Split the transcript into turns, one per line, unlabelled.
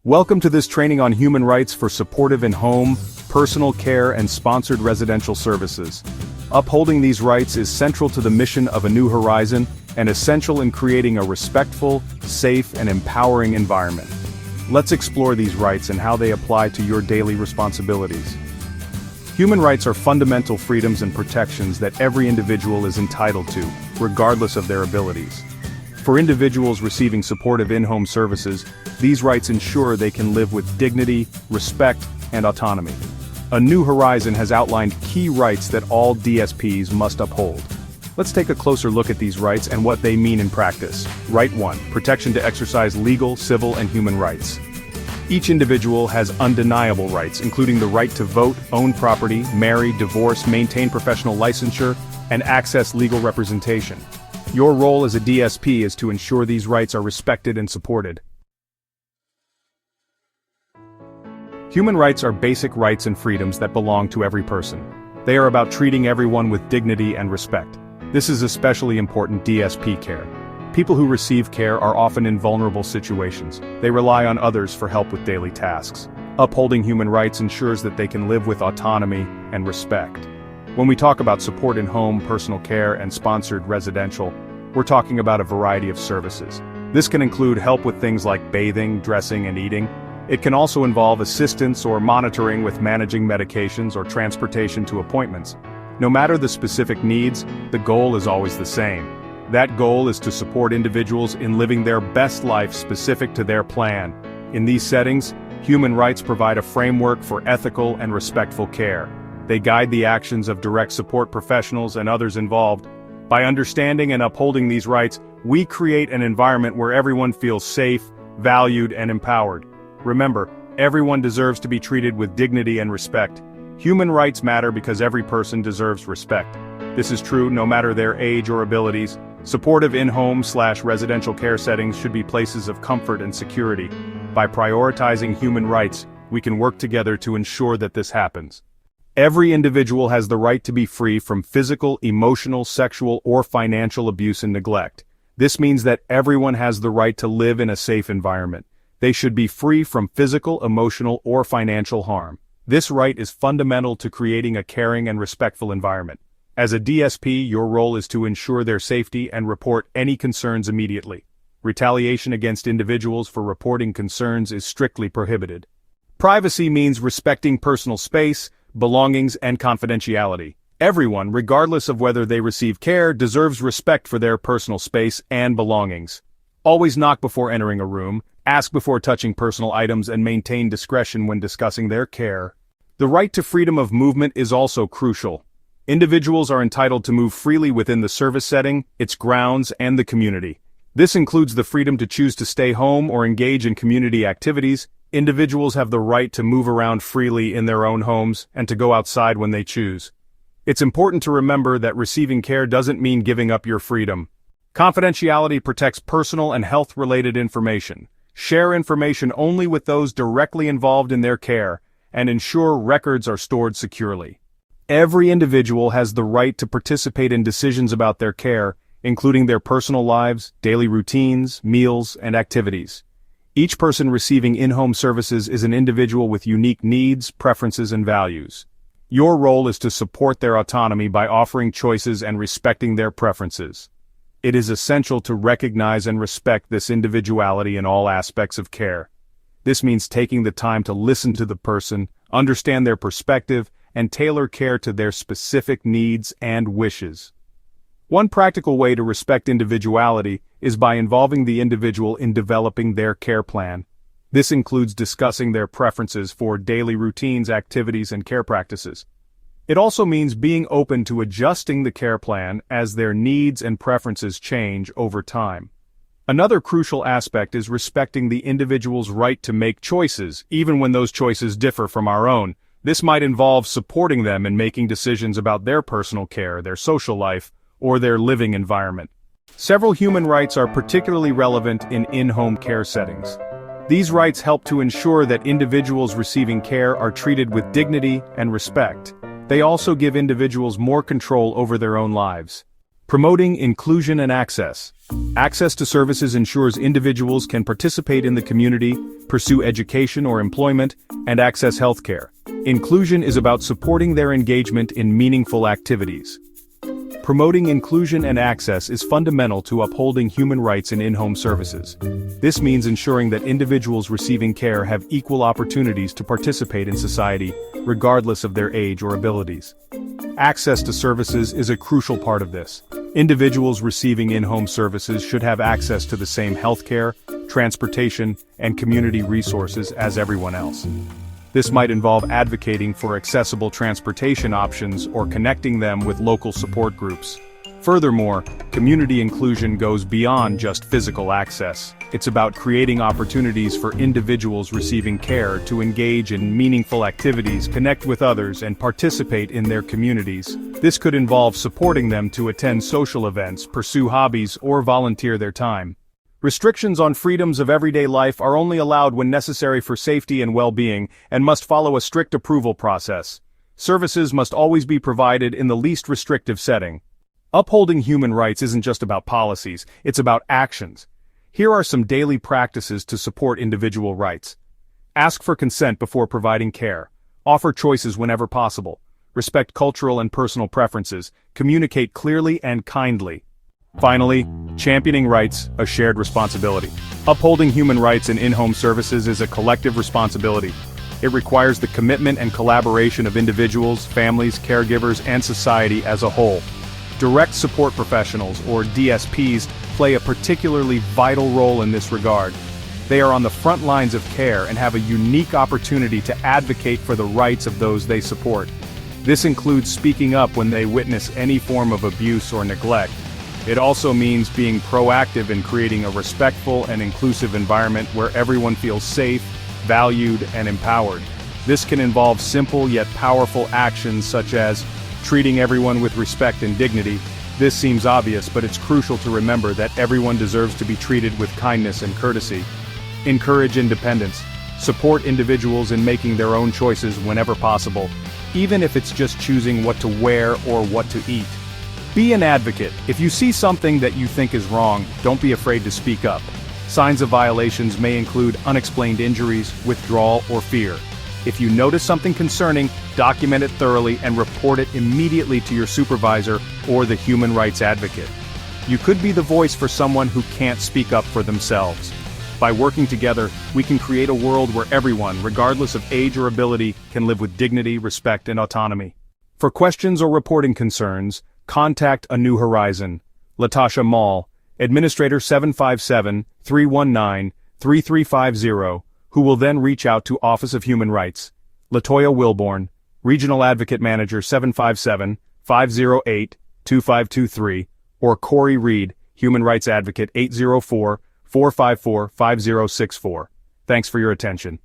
Welcome to this training on human rights for supportive in-home, personal care and sponsored residential services. Upholding these rights is central to the mission of A New Horizon and essential in creating a respectful, safe and empowering environment. Let's explore these rights and how they apply to your daily responsibilities. Human rights are fundamental freedoms and protections that every individual is entitled to, regardless of their abilities. For individuals receiving supportive in-home services, these rights ensure they can live with dignity, respect, and autonomy. A New Horizon has outlined key rights that all DSPs must uphold. Let's take a closer look at these rights and what they mean in practice. Right 1. Protection to exercise legal, civil, and human rights. Each individual has undeniable rights, including the right to vote, own property, marry, divorce, maintain professional licensure, and access legal representation. Your role as a DSP is to ensure these rights are respected and supported. Human rights are basic rights and freedoms that belong to every person. They are about treating everyone with dignity and respect. This is especially important DSP care. People who receive care are often in vulnerable situations. They rely on others for help with daily tasks. Upholding human rights ensures that they can live with autonomy and respect. When we talk about support in home, personal care, and sponsored residential, we're talking about a variety of services. This can include help with things like bathing, dressing, and eating. It can also involve assistance or monitoring with managing medications or transportation to appointments. No matter the specific needs, the goal is always the same. That goal is to support individuals in living their best life specific to their plan. In these settings, human rights provide a framework for ethical and respectful care. They guide the actions of direct support professionals and others involved. By understanding and upholding these rights, we create an environment where everyone feels safe, valued, and empowered. Remember, everyone deserves to be treated with dignity and respect. Human rights matter because every person deserves respect. This is true no matter their age or abilities. Supportive in-home/residential care settings should be places of comfort and security. By prioritizing human rights, we can work together to ensure that this happens. Every individual has the right to be free from physical, emotional, sexual, or financial abuse and neglect. This means that everyone has the right to live in a safe environment. They should be free from physical, emotional, or financial harm. This right is fundamental to creating a caring and respectful environment. As a DSP, your role is to ensure their safety and report any concerns immediately. Retaliation against individuals for reporting concerns is strictly prohibited. Privacy means respecting personal space, belongings, and confidentiality. Everyone, regardless of whether they receive care, deserves respect for their personal space and belongings. Always knock before entering a room, ask before touching personal items, and maintain discretion when discussing their care. The right to freedom of movement is also crucial. Individuals are entitled to move freely within the service setting, its grounds, and the community. This includes the freedom to choose to stay home or engage in community activities. Individuals have the right to move around freely in their own homes and to go outside when they choose. It's important to remember that receiving care doesn't mean giving up your freedom. Confidentiality protects personal and health-related information. Share information only with those directly involved in their care, and ensure records are stored securely. Every individual has the right to participate in decisions about their care, including their personal lives, daily routines, meals, and activities. Each person receiving in-home services is an individual with unique needs, preferences, and values. Your role is to support their autonomy by offering choices and respecting their preferences. It is essential to recognize and respect this individuality in all aspects of care. This means taking the time to listen to the person, understand their perspective, and tailor care to their specific needs and wishes. One practical way to respect individuality is by involving the individual in developing their care plan. This includes discussing their preferences for daily routines, activities, and care practices. It also means being open to adjusting the care plan as their needs and preferences change over time. Another crucial aspect is respecting the individual's right to make choices, even when those choices differ from our own. This might involve supporting them in making decisions about their personal care, their social life, or their living environment. Several human rights are particularly relevant in in-home care settings. These rights help to ensure that individuals receiving care are treated with dignity and respect. They also give individuals more control over their own lives. Promoting inclusion and access. Access to services ensures individuals can participate in the community, pursue education or employment, and access healthcare. Inclusion is about supporting their engagement in meaningful activities. Promoting inclusion and access is fundamental to upholding human rights in in-home services. This means ensuring that individuals receiving care have equal opportunities to participate in society, regardless of their age or abilities. Access to services is a crucial part of this. Individuals receiving in-home services should have access to the same healthcare, transportation, and community resources as everyone else. This might involve advocating for accessible transportation options or connecting them with local support groups. Furthermore, community inclusion goes beyond just physical access. It's about creating opportunities for individuals receiving care to engage in meaningful activities, connect with others, and participate in their communities. This could involve supporting them to attend social events, pursue hobbies, or volunteer their time. Restrictions on freedoms of everyday life are only allowed when necessary for safety and well-being, and must follow a strict approval process. Services must always be provided in the least restrictive setting. Upholding human rights isn't just about policies, it's about actions. Here are some daily practices to support individual rights. Ask for consent before providing care. Offer choices whenever possible. Respect cultural and personal preferences. Communicate clearly and kindly. Finally, championing rights, a shared responsibility. Upholding human rights in in-home services is a collective responsibility. It requires the commitment and collaboration of individuals, families, caregivers, and society as a whole. Direct support professionals, or DSPs, play a particularly vital role in this regard. They are on the front lines of care and have a unique opportunity to advocate for the rights of those they support. This includes speaking up when they witness any form of abuse or neglect. It also means being proactive in creating a respectful and inclusive environment where everyone feels safe, valued, and empowered. This can involve simple yet powerful actions such as treating everyone with respect and dignity. This seems obvious, but it's crucial to remember that everyone deserves to be treated with kindness and courtesy. Encourage independence. Support individuals in making their own choices whenever possible, even if it's just choosing what to wear or what to eat. Be an advocate. If you see something that you think is wrong, don't be afraid to speak up. Signs of violations may include unexplained injuries, withdrawal, or fear. If you notice something concerning, document it thoroughly and report it immediately to your supervisor or the human rights advocate. You could be the voice for someone who can't speak up for themselves. By working together, we can create a world where everyone, regardless of age or ability, can live with dignity, respect, and autonomy. For questions or reporting concerns, contact A New Horizon. Latasha Mall, Administrator 757-319-3350, who will then reach out to Office of Human Rights. Latoya Wilborn, Regional Advocate Manager 757-508-2523, or Corey Reed, Human Rights Advocate 804-454-5064. Thanks for your attention.